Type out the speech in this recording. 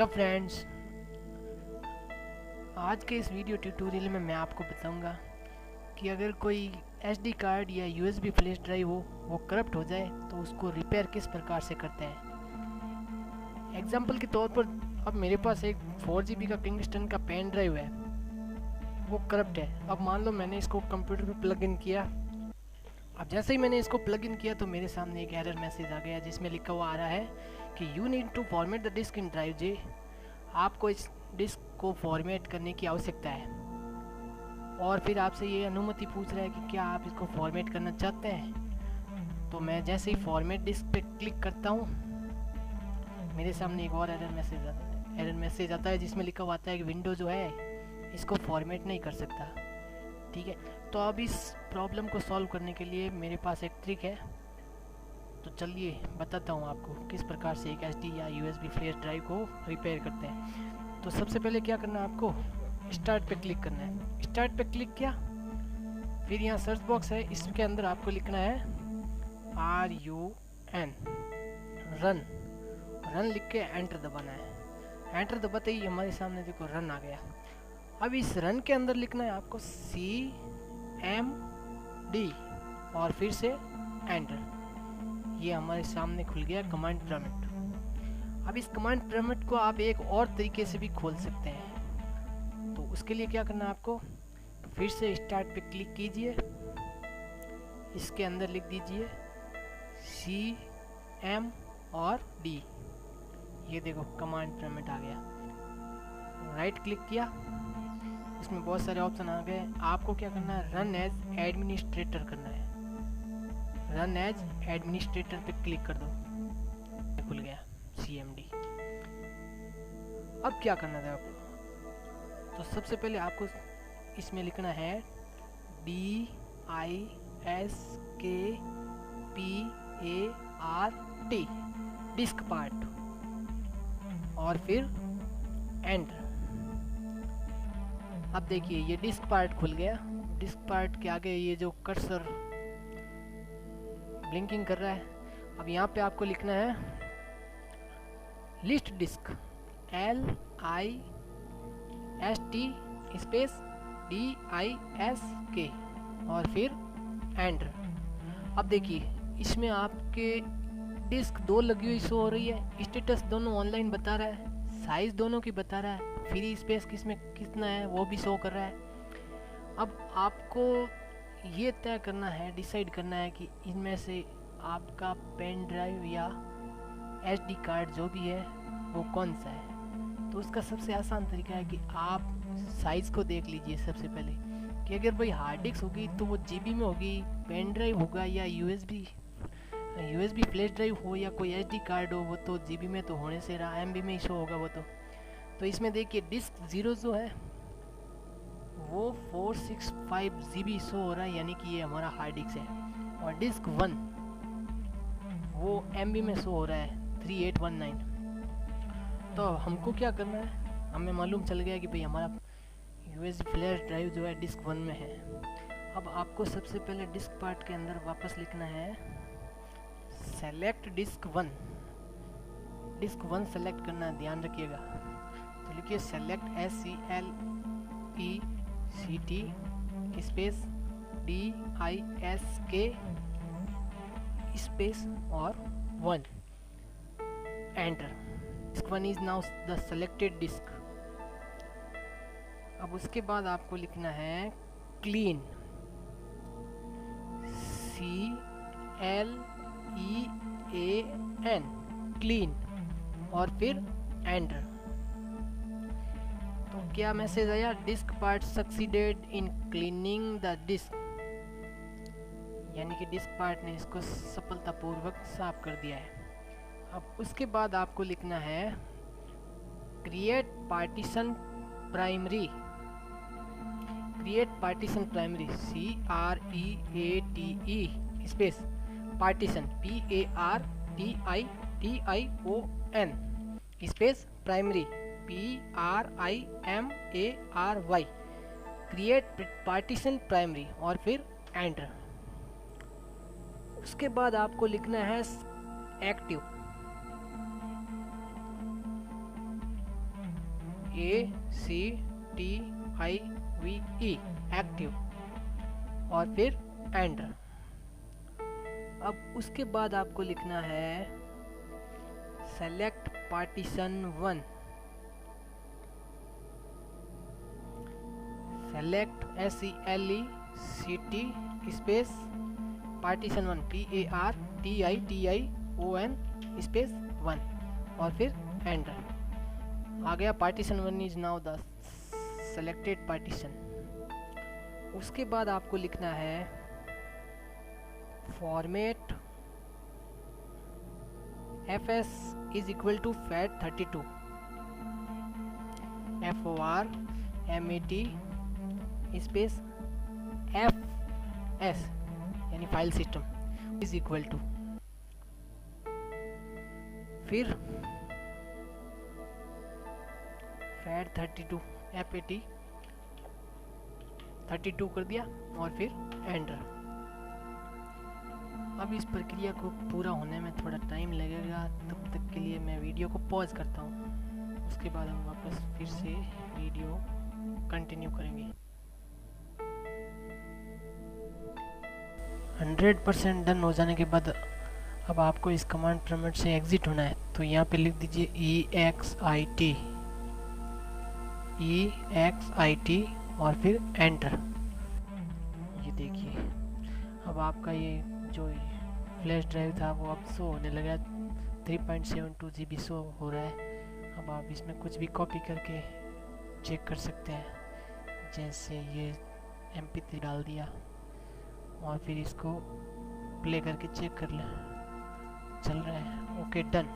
Hello friends, आज के इस वीडियो ट्यूटोरियल में मैं आपको बताऊंगा कि अगर कोई एसडी कार्ड या यूएसबी फ्लैश ड्राइव हो वो करप्ट हो जाए तो उसको रिपेयर किस प्रकार से करते हैं। एग्जांपल के तौर पर अब मेरे पास एक 4 GB का किंगस्टन का पेन ड्राइव है, वो करप्ट है। अब मान लो मैंने इसको कंप्यूटर पे प्लग इन किया। अब जैसे ही मैंने इसको प्लग इन किया तो मेरे सामने एक एरर मैसेज आ गया जिसमें लिखा हुआ आ रहा है कि you need to format the disk in drive J. आपको इस डिस्क को फॉर्मेट करने की आवश्यकता है और फिर आपसे ये अनुमति पूछ रहा है कि क्या आप इसको फॉर्मेट करना चाहते हैं। तो मैं जैसे ही फॉर्मेट डिस्क पे क्लिक करता हूँ मेरे सामने एक और एरर मैसेज आता है जिसमें लिखा हुआ आता है कि विंडो जो है इसको फॉर्मेट नहीं कर सकता। ठीक है, तो अब इस प्रॉब्लम को सॉल्व करने के लिए मेरे पास एक ट्रिक है। तो चलिए बताता हूँ आपको किस प्रकार से एक एसडी या यूएसबी फ्लैश ड्राइव को रिपेयर करते हैं। तो सबसे पहले क्या करना है, आपको स्टार्ट पे क्लिक करना है। स्टार्ट पे क्लिक किया, फिर यहाँ सर्च बॉक्स है, इसके अंदर आपको लिखना है RUN रन लिख के एंटर दबाना है। एंटर दबाते ही हमारे सामने देखो रन आ गया। अब इस रन के अंदर लिखना है आपको CMD और फिर से एंटर। ये हमारे सामने खुल गया कमांड प्रॉम्प्ट। अब इस कमांड प्रॉम्प्ट को आप एक और तरीके से भी खोल सकते हैं। तो उसके लिए क्या करना है आपको, फिर से स्टार्ट पे क्लिक कीजिए, इसके अंदर लिख दीजिए CM और D। ये देखो कमांड प्रॉम्प्ट आ गया। राइट क्लिक किया, इसमें बहुत सारे ऑप्शन आ गए। आपको क्या करना है, रन एज एडमिनिस्ट्रेटर करना है। रन एज एडमिनिस्ट्रेटर पे क्लिक कर दो, खुल गया CMD। अब क्या करना था आपको, तो सबसे पहले आपको इसमें लिखना है DISKPART डिस्क पार्ट और फिर एंटर। अब देखिए ये डिस्क पार्ट खुल गया। डिस्क पार्ट के आगे ये जो कर्सर ब्लिंकिंग कर रहा है, अब यहाँ पे आपको लिखना है list disk LIST space DISK और फिर एंटर। अब देखिए इसमें आपके डिस्क 2 लगी हुई शो हो रही है, स्टेटस दोनों ऑनलाइन बता रहा है, साइज दोनों की बता रहा है, फ्री स्पेस किसमें कितना है वो भी शो कर रहा है। अब आपको ये तय करना है, डिसाइड करना है कि इनमें से आपका पेन ड्राइव या एसडी कार्ड जो भी है वो कौन सा है। तो उसका सबसे आसान तरीका है कि आप साइज़ को देख लीजिए सबसे पहले कि अगर भाई हार्ड डिस्क होगी तो वो जीबी में होगी, पेन ड्राइव होगा या यूएसबी फ्लैश ड्राइव हो या कोई एसडी कार्ड हो वो तो जीबी में तो होने से रहा, एमबी में ही शो होगा वो तो इसमें देखिए डिस्क 0 जो है वो 465 GB शो हो रहा है, यानी कि ये हमारा हार्ड डिस्क है। और डिस्क 1 वो MB में शो हो रहा है 3819। तो हमको क्या करना है, हमें मालूम चल गया कि भाई हमारा यूएसबी फ्लैश ड्राइव जो है डिस्क 1 में है। अब आपको सबसे पहले डिस्क पार्ट के अंदर वापस लिखना है सेलेक्ट डिस्क 1। डिस्क 1 सेलेक्ट करना है, ध्यान रखिएगा। तो लिखिए select SELECT space DISK space और 1 enter. Disk 1 is now the selected disk. अब उसके बाद आपको लिखना है क्लीन CLEAN क्लीन और फिर एंटर। तो क्या मैसेज आया, disk part succeeded in cleaning the disk, यानी कि डिस्क पार्ट ने इसको सफलतापूर्वक साफ कर दिया है। अब उसके बाद आपको लिखना है create partition primary CREATE space partition PARTITION space primary PRIMARY create partition primary और फिर एंटर। उसके बाद आपको लिखना है एक्टिव ACTIVE एक्टिव, और फिर एंटर। अब उसके बाद आपको लिखना है select partition 1, select SELECT space partition 1 PARTITION space 1, और फिर एंटर। आ गया partition 1 is now the selected partition. उसके बाद आपको लिखना है format FS is equal to FAT32 FORMAT space FS यानी file system is equal to, फिर FAT32 FAT32 कर दिया और फिर एंटर। अब इस प्रक्रिया को पूरा होने में थोड़ा टाइम लगेगा, तब तक के लिए मैं वीडियो को पॉज करता हूँ। उसके बाद हम वापस फिर से वीडियो कंटिन्यू करेंगे। 100% डन हो जाने के बाद अब आपको इस कमांड प्रॉम्प्ट से एग्जिट होना है, तो यहाँ पे लिख दीजिए EXIT और फिर एंटर। ये देखिए अब आपका ये जो फ्लैश ड्राइव था वो अब शो होने लगा, 3.72 GB शो हो रहा है। अब आप इसमें कुछ भी कॉपी करके चेक कर सकते हैं, जैसे ये MP3 डाल दिया और फिर इसको प्ले करके चेक कर लें चल रहा है। Okay done.